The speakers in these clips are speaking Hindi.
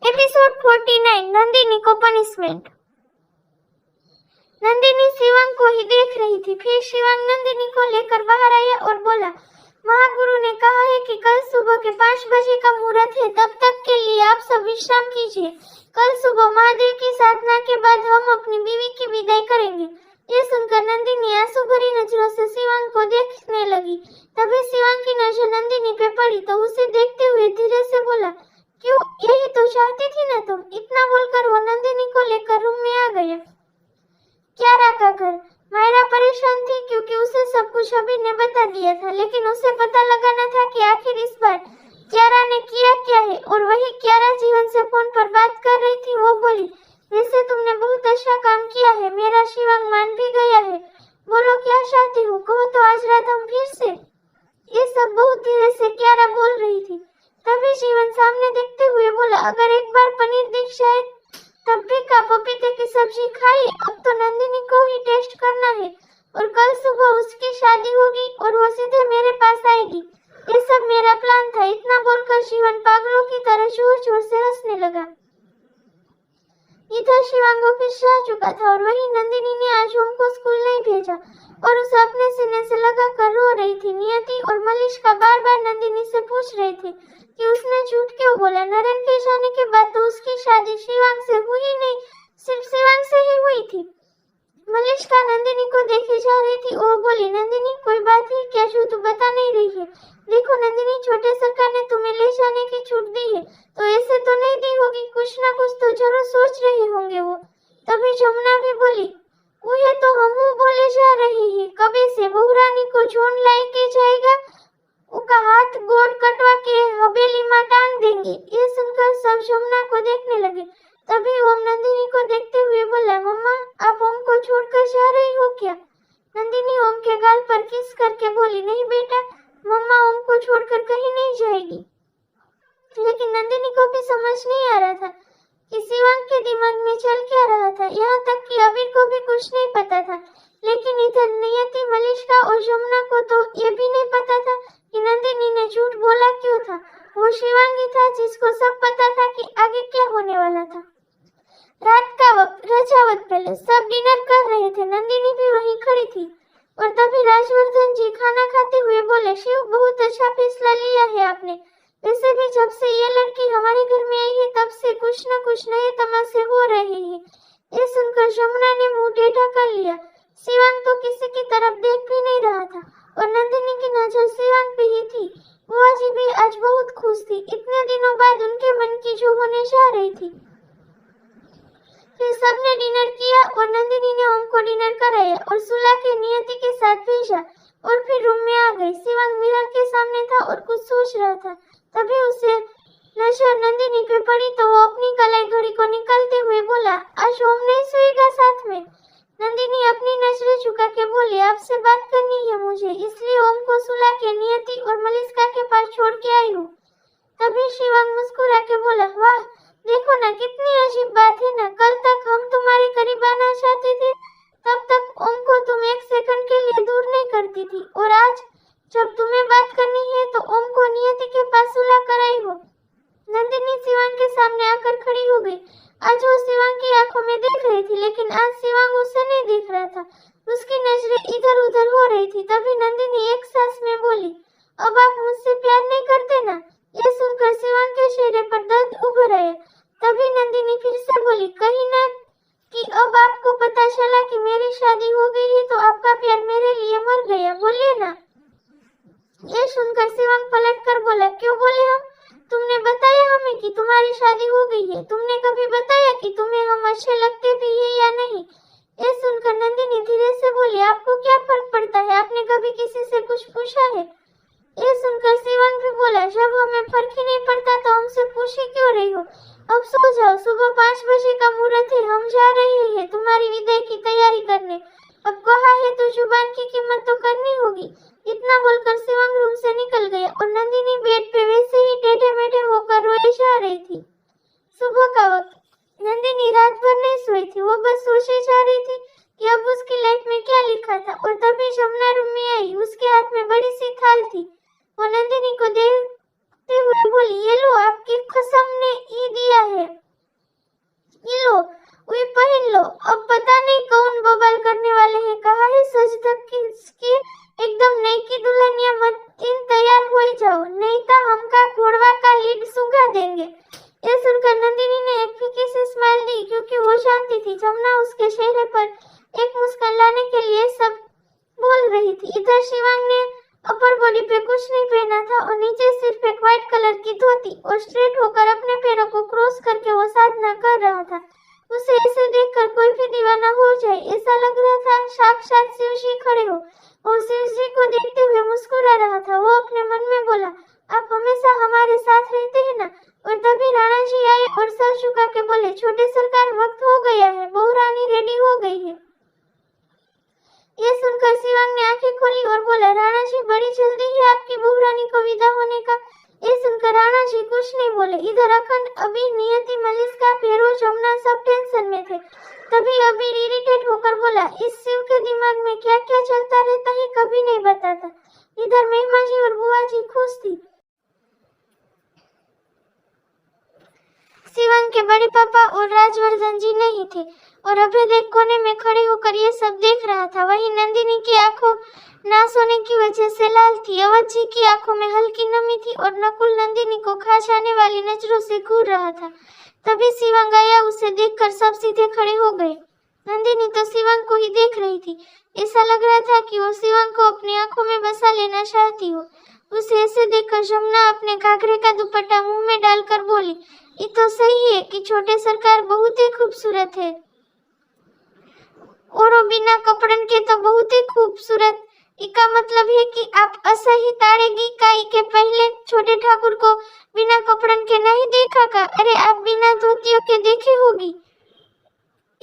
एपिसोड 49 नंदिनी को पनिशमेंट। नंदिनी शिवंग को ही देख रही थी। फिर शिवंग नंदिनी को लेकर बाहर आया और बोला, महागुरु ने कहा है कि कल सुबह के 5 बजे का मुहूर्त है, तब तक के लिए आप सब विश्राम कीजिए। कल सुबह महादेव की साधना के बाद हम अपनी बीवी की विदाई करेंगे। ये सुनकर नंदिनी आंसू भरी नजरों से शिवंग को देखने लगी। तभी शिवंग की नजर नंदिनी पे पड़ी तो उसे देखते हुए धीरे से बोला, क्यों, यही तो चाहती थी ना तुम। इतना बोलकर वो नंदिनी को लेकर रूम में आ गया। क्यारा का घर। मायरा परेशान थी क्योंकि उसे सब कुछ अभी ने बता दिया था, लेकिन उसे पता लगाना था कि आखिर इस बार क्यारा ने किया क्या है। और वही क्यारा जीवन से फोन पर बात कर रही थी। वो बोली, वैसे तुमने बहुत अच्छा काम किया है, मेरा शिवंग मान भी गया है। बोलो क्या चाहती हो, कहो तो आज रात हम फिर से। ये सब बहुत धीरे से क्यारा बोल रही थी। तभी जीवन सामने देखते हुए बोला, अगर एक बार पनीर दिख जाए तब भी का पपीते की सब्जी खाई। अब तो नंदिनी को ही टेस्ट करना है और कल सुबह उसकी शादी होगी और वो सीधे मेरे पास आएगी। ये सब मेरा प्लान था। इतना बोलकर जीवन पागलों की तरह जोर जोर से हंसने लगा। इधर शिवंग ऑफिस जा चुका था और वही नंदिनी ने आज ओम को स्कूल नहीं भेजा और उसे अपने सीने से लगा कर रो रही थी। नियति और मलिष्का बार बार नंदिनी से पूछ रहे थे कि उसने झूठ क्यों बोला। नरेन के जाने के बाद तो उसकी शादी शिवंग से हुई नहीं, सिर्फ शिवंग से ही हुई थी। मलिष्का नंदिनी को देखे जा रही थी। वो बोली, नंदिनी कोई बात है क्या जो तू बता नहीं रही है? देखो नंदिनी, छोटे सरकार ने तुम्हें ले जाने की छूट दी है तो ऐसे तो नहीं दी होगी, कुछ ना कुछ तो जरूर सोच रहे होंगे वो। तभी जमुना भी बोली, वो ये तो हम बोले जा रही है, कभी से बहुरानी को जोन लाई के जाएगा, उसका हाथ गोड़ कटवा के हवेली में टांग देंगे। ये सुनकर सब जमुना को देखने लगे। तभी ओम नंदिनी को देखते हुए बोला, मम्मा आप ओम को छोड़कर जा रही हो क्या? नंदिनी ओम के गाल पर किस करके बोली, नहीं बेटा, मम्मा ओम को छोड़कर कहीं नहीं जाएगी। लेकिन नंदिनी को भी समझ नहीं आ रहा था कि शिवंग के दिमाग में चल क्या रहा था। यहाँ तक कि अबीर को भी कुछ नहीं पता था। लेकिन इधर नियति, मलिष्का और जमुना को तो ये भी नहीं पता था कि नंदिनी ने झूठ बोला क्यों था। वो शिवंग ही था जिसको सब पता था कि आगे क्या होने वाला था। रात का वक्त, रजावत पहले सब डिनर कर रहे थे। नंदिनी भी वहीं खड़ी थी और तभी राजवर्धन जी खाना खाते हुए बोले, शिव बहुत अच्छा फैसला लिया है आपने। वैसे भी जब से ये लड़की हमारे घर में आई है तब से कुछ न कुछ नए तमाशे हो रहे हैं। ये सुनकर जमुना ने मुंह टेढ़ा कर लिया। शिवंग तो किसी की तरफ देख भी नहीं रहा था और नंदिनी की नजर शिवंग पे ही थी। बुआ जी भी आज बहुत खुश थी। इतने दिनों बाद उनके मन की जो होने जा रही थी। फिर सबने डिनर किया और नंदिनी ने ओम को डिनर कराया और सुला के नियति के साथ भेजा और फिर रूम में आ गई। शिवंग मिरर के सामने था और कुछ सोच रहा था। तभी उसे नजर नंदिनी पे पड़ी तो वो अपनी कलाई घड़ी को निकालते हुए बोला, आज ओम नहीं सोएगा साथ में। नंदिनी अपनी नजरें झुका के बोली, आपसे बात करनी है मुझे, इसलिए ओम को सुला के नियति और मलिष्का के पास छोड़ के आई हूँ। तभी शिवंग मुस्कुरा के बोला, वाह देखो ना, कितनी अजीब बात है ना। कल तक हम तुम्हारे करीब आना चाहते थे, तब तक ओम को तुम एक सेकंड के लिए दूर नहीं करती थी और आज जब तुम्हें बात करनी है तो ओम को नियति के पास सुला कर आई हो। नंदिनी शिवंग के सामने आकर खड़ी हो गई। आज वो शिवंग की आंखों में देख रही थी, लेकिन आज शिवंग उसे नहीं देख रहा था। उसकी नजरें इधर उधर हो रही थी। तभी नंदिनी एक सांस में बोली, अब आप मुझसे प्यार नहीं करते ना? ये सुनकर शिवंग के चेहरे पर दर्द उभर आया। तभी नंदिनी फिर से बोली, कहीं ना कि अब आपको पता चला कि मेरी शादी हो गई है तो आपका प्यार मेरे लिए मर गया, बोलिए ना। ये सुनकर शिवंग पलट कर बोला, क्यों बोले हम? तुमने बताया हमें कि तुम्हारी शादी हो गई है। तुमने कभी बताया कि तुम्हें हम अच्छे लगते भी है या नहीं? ये सुनकर नंदिनी धीरे से बोली, आपको क्या फर्क पड़ता है? आपने कभी किसी से कुछ पूछा है? ये सुनकर शिवंग भी बोला, जब हमें फर्क ही नहीं पड़ता तो हमसे पूछ ही क्यों रही हो? अब सो जाओ, सुबह 5 बजे का मुहूर्त है, हम जा रहे हैं तुम्हारी विदाई की तैयारी करने। अब कहा है तो जुबान की कीमत तो करनी होगी। इतना बोलकर शिवंग रूम से निकल गया और नंदिनी बेड पे वैसे ही टेढ़े मेढ़े होकर रोए जा रही थी। सुबह का वक्त, नंदिनी रात भर नहीं सोई थी। वो बस सोचे जा रही थी कि अब उसकी लाइफ में क्या लिखा था। और तभी जमुना रूम में आई। उसके हाथ में बड़ी सी थाल थी। वो नंदिनी को देखते हुए बोली, ये लो, आपकी कसम ने ही दिया है। ये सुनकर नंदिनी ने एक फीकी सी स्माइल दी, क्योंकि वो जानती थी जमुना उसके चेहरे पर एक मुस्कान लाने के लिए सब बोल रही थी। इधर शिवांग ने अपर बॉडी पे कुछ नहीं पहना था और नीचे सिर्फ एक व्हाइट कलर की धोती और स्ट्रेट होकर अपने पैरों को क्रॉस करके वो साधना कर रहा था। उसे ऐसे देखकर कोई भी दीवाना हो जाए, ऐसा लग रहा था साक्षात शिव जी खड़े हो और शिव जी को देखते हुए मुस्कुरा रहा था। वो अपने मन में बोला, आप हमेशा हमारे साथ रहते हैं ना। और तभी राणा जी आए और सर झुका के बोले, छोटे सरकार, वक्त हो गया है, बहू रानी रेडी हो गई है। ये सुनकर शिवांग ने आंखें खोली और बोला, राणा जी, बड़ी जल्दी है आपकी बहू रानी को विदा होने का। ये सुनकर राणा जी कुछ नहीं बोले। इधर अखंड, अभी, नियति, मलिष्का, फेरोज, जमुना सब टेंशन में थे। तभी अबीर इरिटेट होकर बोला, इस शिव के दिमाग में क्या क्या चलता रहता है, कभी नहीं बताता। इधर महिमा जी और बुआ जी खुश थी। शिवांग के बड़े पापा और राजवर्धन जी नहीं थे और अभय देव कोने में खड़े होकर ये सब देख रहा था। वहीं नंदिनी की आंखों ना सोने की वजह से लाल थी। अवध जी की आंखों में हल्की नमी थी और नकुल नंदिनी को खा जाने वाली नजरों से घूर रहा था। तभी शिवांग आया। उसे देखकर सब सीधे खड़े हो गए। नंदिनी तो शिवांग को ही देख रही थी। ऐसा लग रहा था कि वो शिवांग को अपनी आंखों में बसा लेना चाहती हो। उसे ऐसे देखकर जमुना अपने घाघरे का दुपट्टा मुंह में डालकर बोली, ये तो सही है कि छोटे सरकार बहुत ही खूबसूरत है और वो बिना कपड़न के तो बहुत ही खूबसूरत। इसका मतलब है कि आप असही ताड़ेगी काई के पहले छोटे ठाकुर को बिना कपड़न के नहीं देखा का? अरे आप बिना धोतियों के देखे होगी।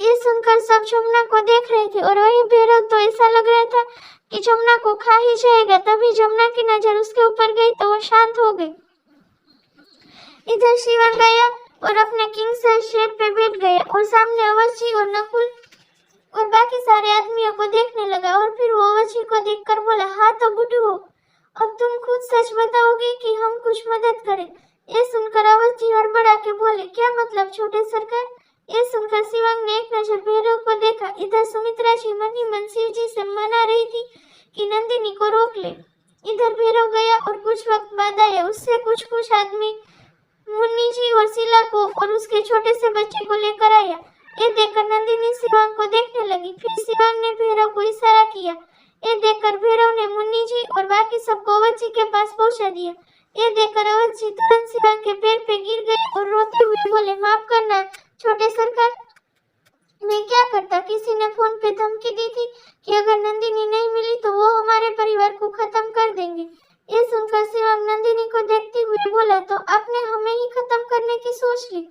ये सुनकर सब जमुना को देख रहे थे और वही भैरव तो ऐसा लग रहा था कि जमुना को खा ही जाएगा। तभी जमुना की नजर उसके ऊपर गई तो वो शांत हो गई। इधर शिवांग गया और अपने किंग साइज शेर पे बैठ गया और सामने अवध जी और नकुल और बाकी सारे आदमियों को देखने लगा। और फिर वो अवध जी को देखकर बोला, हाँ तो बुड्ढू हो, अब तुम खुद सच बताओगे कि हम कुछ मदद करें? ये सुनकर अवध जी हड़बड़ा के बोले, क्या मतलब छोटे सरकार? ये सुनकर शिवांग ने एक नजर भैरव को देखा। इधर सुमित्रा जी मन ही मन शिव जी से मना रही थी कि नंदिनी को रोक ले। इधर भैरव गया और कुछ वक्त बाद आया। उससे कुछ आदमी मुन्नी जी और शीला को और उसके छोटे से बच्चे को लेकर आया। ये देखकर नंदिनी शिवांग को देखने लगी। फिर शिवांग ने भैरव को इशारा किया। ये देखकर भैरव ने मुन्नी जी और बाकी सबको अवध जी के पास पहुंचा दिया। ये देखकर अवध जी तुरंत शिवांग के पैर पे गिर गए और रोते हुए बोले, माफ करना छोटे सरकार, मैं क्या करता? किसी ने फोन पे धमकी दी थी कि अगर नंदिनी नहीं मिली तो वो हमारे परिवार को खत्म कर देंगे। ये सुनकर शिवांग नंदिनी को देखते हुए बोला, तो आपने हमें ही खत्म करने की सोच ली?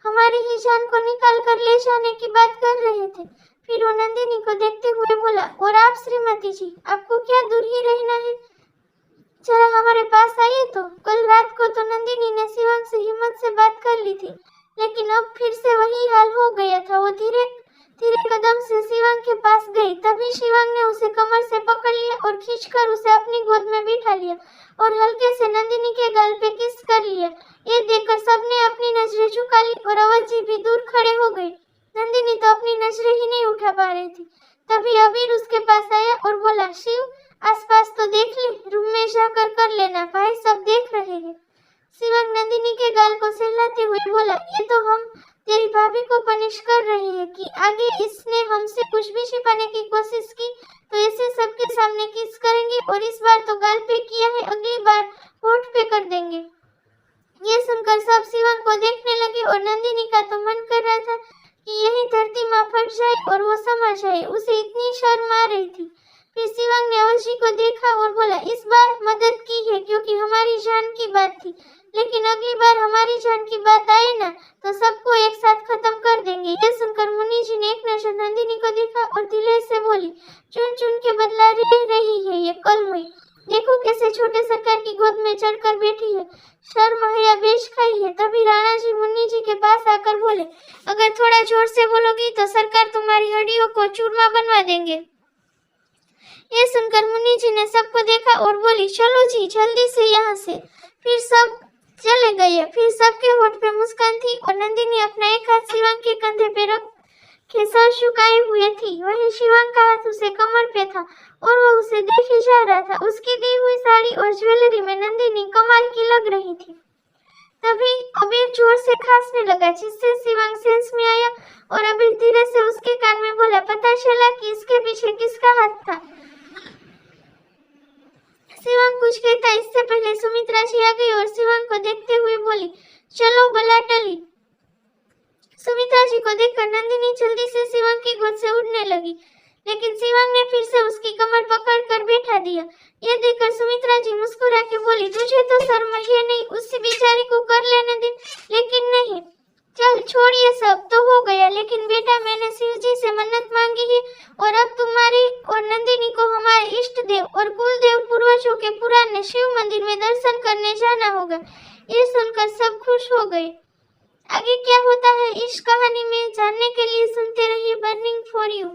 हमारी ही जान को निकाल कर ले जाने की बात कर रहे थे। फिर वो नंदिनी को देखते हुए बोला, और आप श्रीमती जी, आपको क्या दूर ही रहना है, जरा हमारे पास आइए तो। कल रात को तो नंदिनी ने शिवांग से हिम्मत से बात कर ली थी, लेकिन अब फिर से वही हाल हो गया था। वो धीरे धीरे कदम से शिवांग के पास गई। तभी शिवांग ने उसे कमर से पकड़ लिया और खींचकर उसे अपनी गोद में बिठा लिया और हल्के से नंदिनी के गाल पे किस कर लिया। ये देखकर सबने अपनी नजरें झुका ली और अवध जी भी दूर खड़े हो गए। नंदिनी तो अपनी नजरें ही नहीं उठा पा रही थी। तभी अबीर उसके पास आया और बोला, शिव, आसपास तो देख ले, रूम में जाकर कर लेना, भाई सब देख रहे हैं। शिवांग नंदिनी के गाल को सहलाते हुए बोला, ये तो हम तेरी भाभी को पनिश कर रहे हैं कि आगे इसने हमसे कुछ भी छिपाने की कोशिश की तो ऐसे सबके सामने किस करेंगे, और इस बार तो गाल पे किया है, अगली बार होठ पे कर देंगे। ये सुनकर सब शिवांग को देखने लगे और नंदिनी का तो मन कर रहा था कि यही धरती माँ फट जाए और वो समा जाए। उसे इतनी शर्म आ रही थी। फिर शिवांग ने अवध जी को देखा और बोला, इस बार मदद की है क्योंकि हमारी जान की बात थी, लेकिन अगली बार हमारी जान की बात आए ना तो सबको एक साथ खत्म कर देंगे। ये सुनकर मुनि जी ने एक नजर नंदिनी को देखा और दिले से बोली, चुन चुन के बदला रही है ये कलमुई, देखो कैसे छोटे सरकार की गोद में चढ़कर बैठी है, शर्म है या बेश खाई है। तभी राणा जी मुन्नी जी के पास आकर बोले, अगर थोड़ा जोर से बोलोगी तो सरकार तुम्हारी हड्डियों को चूरमा बनवा देंगे। ये सुनकर मुन्नी जी ने सबको देखा और बोली, चलो जी जल्दी से यहाँ से। फिर सब चले गए। फिर सबके होठ पे मुस्कान थी और नंदिनी अपना एक हाथ शिवांग के कंधे पे रख के सर झुकाए हुए थी। वहीं शिवांग का हाथ उसे कमर पे था और वो उसे देखे जा रहा था। उसकी दी हुई साड़ी और ज्वेलरी में नंदिनी कमाल की लग रही थी। तभी अबीर जोर से खांसने लगा, जिससे शिवांग सेंस में आया और अबीर धीरे से उसके कान में बोला, पता चला कि इसके पीछे किसका हाथ था। शिवांग कुछ कहता इससे पहले सुमित्रा जी आ गई और शिवांग को देखते हुए बोली, चलो बला टली। सुमित्रा जी को देखकर नंदिनी जल्दी से शिवांग की गोद से उड़ने लगी, लेकिन शिवांग ने फिर से उसकी कमर पकड़कर बैठा दिया। यह देखकर सुमित्रा जी मुस्कुरा के बोली, तुझे तो शर्म ये नहीं, उसी बेचारी को कर लेने दे। लेकिन नहीं, चल छोड़िए, सब तो हो गया, लेकिन बेटा मैंने शिव जी से मन्नत मांगी है और अब तुम्हारी और नंदिनी को हमारे इष्ट देव और कुल देव पूर्वजों के पुराने शिव मंदिर में दर्शन करने जाना होगा। ये सुनकर सब खुश हो गए। आगे क्या होता है इस कहानी में जानने के लिए सुनते रहिए बर्निंग फॉर यू।